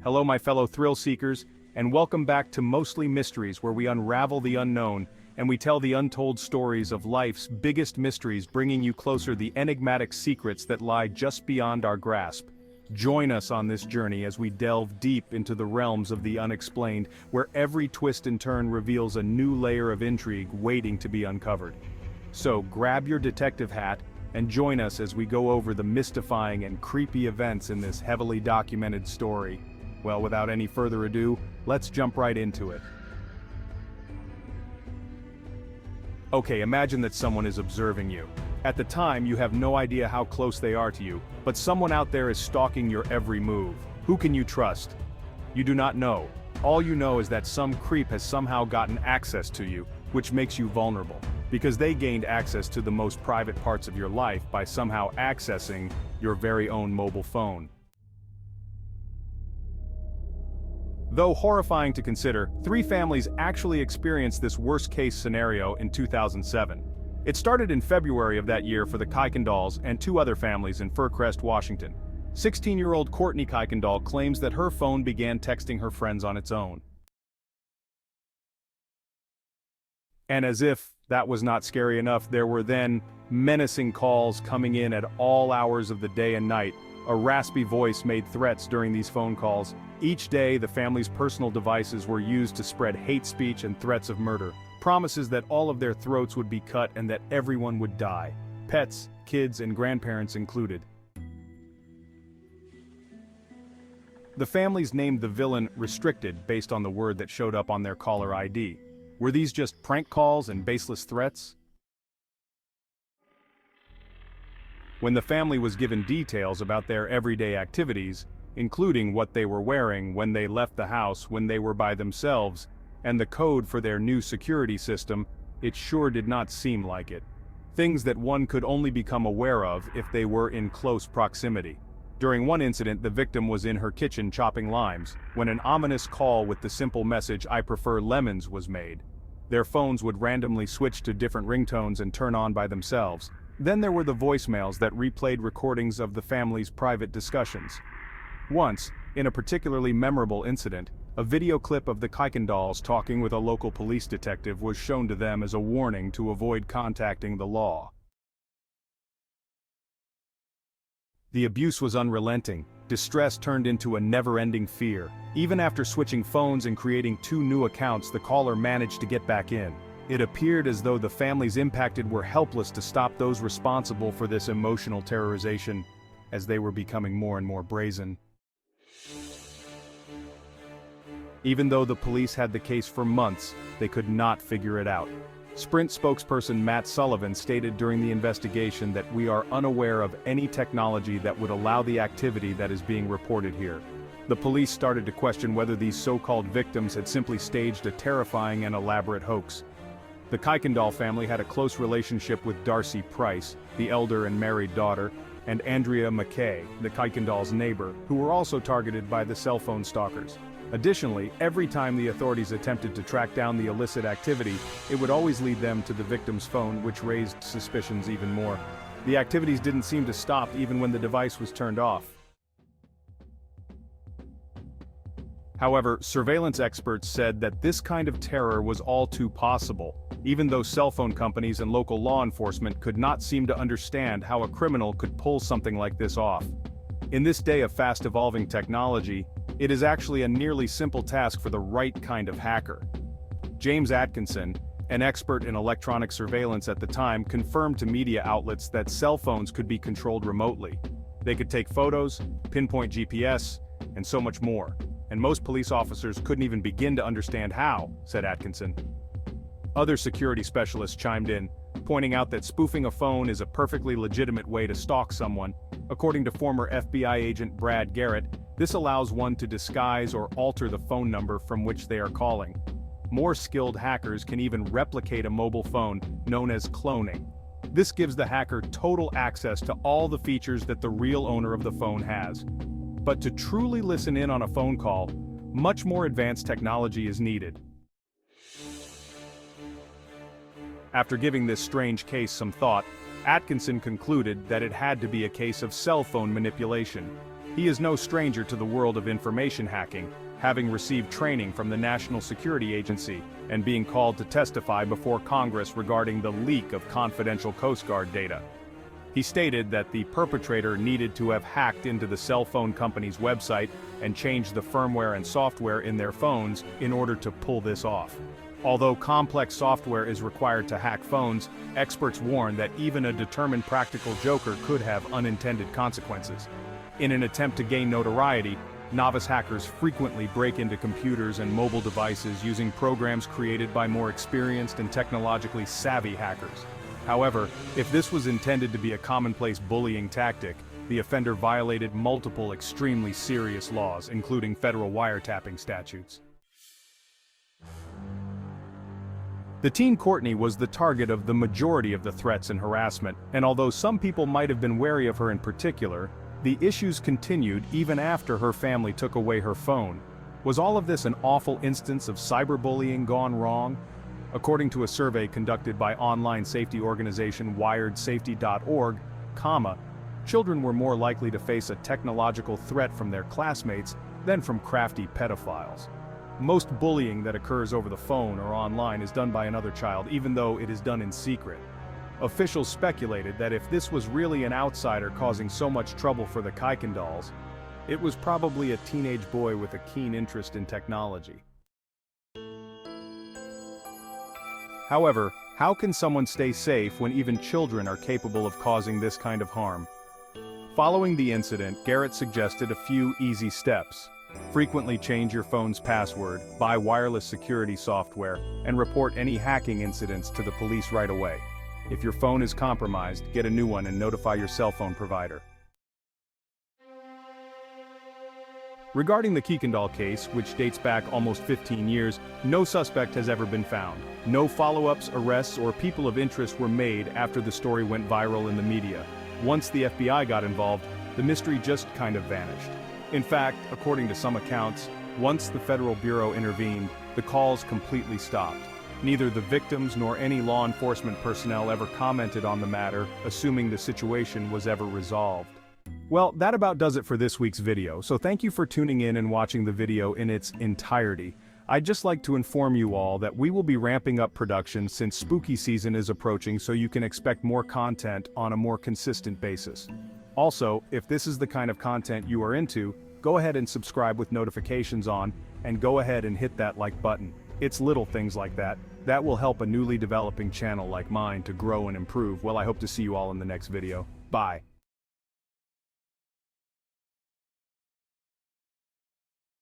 Hello my fellow thrill seekers, and welcome back to Mostly Mysteries, where we unravel the unknown, and we tell the untold stories of life's biggest mysteries, bringing you closer the enigmatic secrets that lie just beyond our grasp. Join us on this journey as we delve deep into the realms of the unexplained, where every twist and turn reveals a new layer of intrigue waiting to be uncovered. So grab your detective hat and join us as we go over the mystifying and creepy events in this heavily documented story. Well, without any further ado, let's jump right into it. Okay, imagine that someone is observing you. At the time, you have no idea how close they are to you, but someone out there is stalking your every move. Who can you trust? You do not know. All you know is that some creep has somehow gotten access to you, which makes you vulnerable, because they gained access to the most private parts of your life by somehow accessing your very own mobile phone. Though horrifying to consider, 3 families actually experienced this worst-case scenario in 2007. It started in February of that year for the Kuykendalls and 2 other families in Fircrest, Washington. 16-year-old Courtney Kuykendall claims that her phone began texting her friends on its own. And as if that was not scary enough, there were then menacing calls coming in at all hours of the day and night. A raspy voice made threats during these phone calls. Each day, the family's personal devices were used to spread hate speech and threats of murder. Promises that all of their throats would be cut and that everyone would die. Pets, kids, and grandparents included. The families named the villain Restricted based on the word that showed up on their caller ID. Were these just prank calls and baseless threats? When the family was given details about their everyday activities, including what they were wearing when they left the house when they were by themselves, and the code for their new security system, it sure did not seem like it. Things that one could only become aware of if they were in close proximity. During one incident, the victim was in her kitchen chopping limes, when an ominous call with the simple message "I prefer lemons" was made. Their phones would randomly switch to different ringtones and turn on by themselves. Then there were the voicemails that replayed recordings of the family's private discussions. Once, in a particularly memorable incident, a video clip of the Kuykendalls talking with a local police detective was shown to them as a warning to avoid contacting the law. The abuse was unrelenting. Distress turned into a never-ending fear. Even after switching phones and creating 2 new accounts, the caller managed to get back in. It appeared as though the families impacted were helpless to stop those responsible for this emotional terrorization, as they were becoming more and more brazen. Even though the police had the case for months, they could not figure it out. Sprint spokesperson Matt Sullivan stated during the investigation that we are unaware of any technology that would allow the activity that is being reported here. The police started to question whether these so-called victims had simply staged a terrifying and elaborate hoax. The Kuykendall family had a close relationship with Darcy Price, the elder and married daughter, and Andrea McKay, the Kuykendalls' neighbor, who were also targeted by the cell phone stalkers. Additionally, every time the authorities attempted to track down the illicit activity, it would always lead them to the victim's phone, which raised suspicions even more. The activities didn't seem to stop even when the device was turned off. However, surveillance experts said that this kind of terror was all too possible, even though cell phone companies and local law enforcement could not seem to understand how a criminal could pull something like this off. In this day of fast-evolving technology, it is actually a nearly simple task for the right kind of hacker. James Atkinson, an expert in electronic surveillance at the time, confirmed to media outlets that cell phones could be controlled remotely. They could take photos, pinpoint GPS, and so much more. And most police officers couldn't even begin to understand how, said Atkinson. Other security specialists chimed in, pointing out that spoofing a phone is a perfectly legitimate way to stalk someone. According to former FBI agent Brad Garrett, this allows one to disguise or alter the phone number from which they are calling. More skilled hackers can even replicate a mobile phone, known as cloning. This gives the hacker total access to all the features that the real owner of the phone has. But to truly listen in on a phone call, much more advanced technology is needed. After giving this strange case some thought, Atkinson concluded that it had to be a case of cell phone manipulation. He is no stranger to the world of information hacking, having received training from the National Security Agency and being called to testify before Congress regarding the leak of confidential Coast Guard data. He stated that the perpetrator needed to have hacked into the cell phone company's website and changed the firmware and software in their phones in order to pull this off. Although complex software is required to hack phones, experts warn that even a determined practical joker could have unintended consequences. In an attempt to gain notoriety, novice hackers frequently break into computers and mobile devices using programs created by more experienced and technologically savvy hackers. However, if this was intended to be a commonplace bullying tactic, the offender violated multiple extremely serious laws, including federal wiretapping statutes. The teen Courtney was the target of the majority of the threats and harassment, and although some people might have been wary of her in particular, the issues continued even after her family took away her phone. Was all of this an awful instance of cyberbullying gone wrong? According to a survey conducted by online safety organization wiredsafety.org, children were more likely to face a technological threat from their classmates than from crafty pedophiles. Most bullying that occurs over the phone or online is done by another child, even though it is done in secret. Officials speculated that if this was really an outsider causing so much trouble for the Kuykendalls, it was probably a teenage boy with a keen interest in technology. However, how can someone stay safe when even children are capable of causing this kind of harm? Following the incident, Garrett suggested a few easy steps. Frequently change your phone's password, buy wireless security software, and report any hacking incidents to the police right away. If your phone is compromised, get a new one and notify your cell phone provider. Regarding the Kuykendall case, which dates back almost 15 years, no suspect has ever been found. No follow-ups, arrests, or people of interest were made after the story went viral in the media. Once the FBI got involved, the mystery just kind of vanished. In fact, according to some accounts, once the Federal Bureau intervened, the calls completely stopped. Neither the victims nor any law enforcement personnel ever commented on the matter, assuming the situation was ever resolved. Well, that about does it for this week's video, so thank you for tuning in and watching the video in its entirety. I'd just like to inform you all that we will be ramping up production since spooky season is approaching, so you can expect more content on a more consistent basis. Also, if this is the kind of content you are into, go ahead and subscribe with notifications on, and go ahead and hit that like button. It's little things like that that will help a newly developing channel like mine to grow and improve. Well, I hope to see you all in the next video. Bye.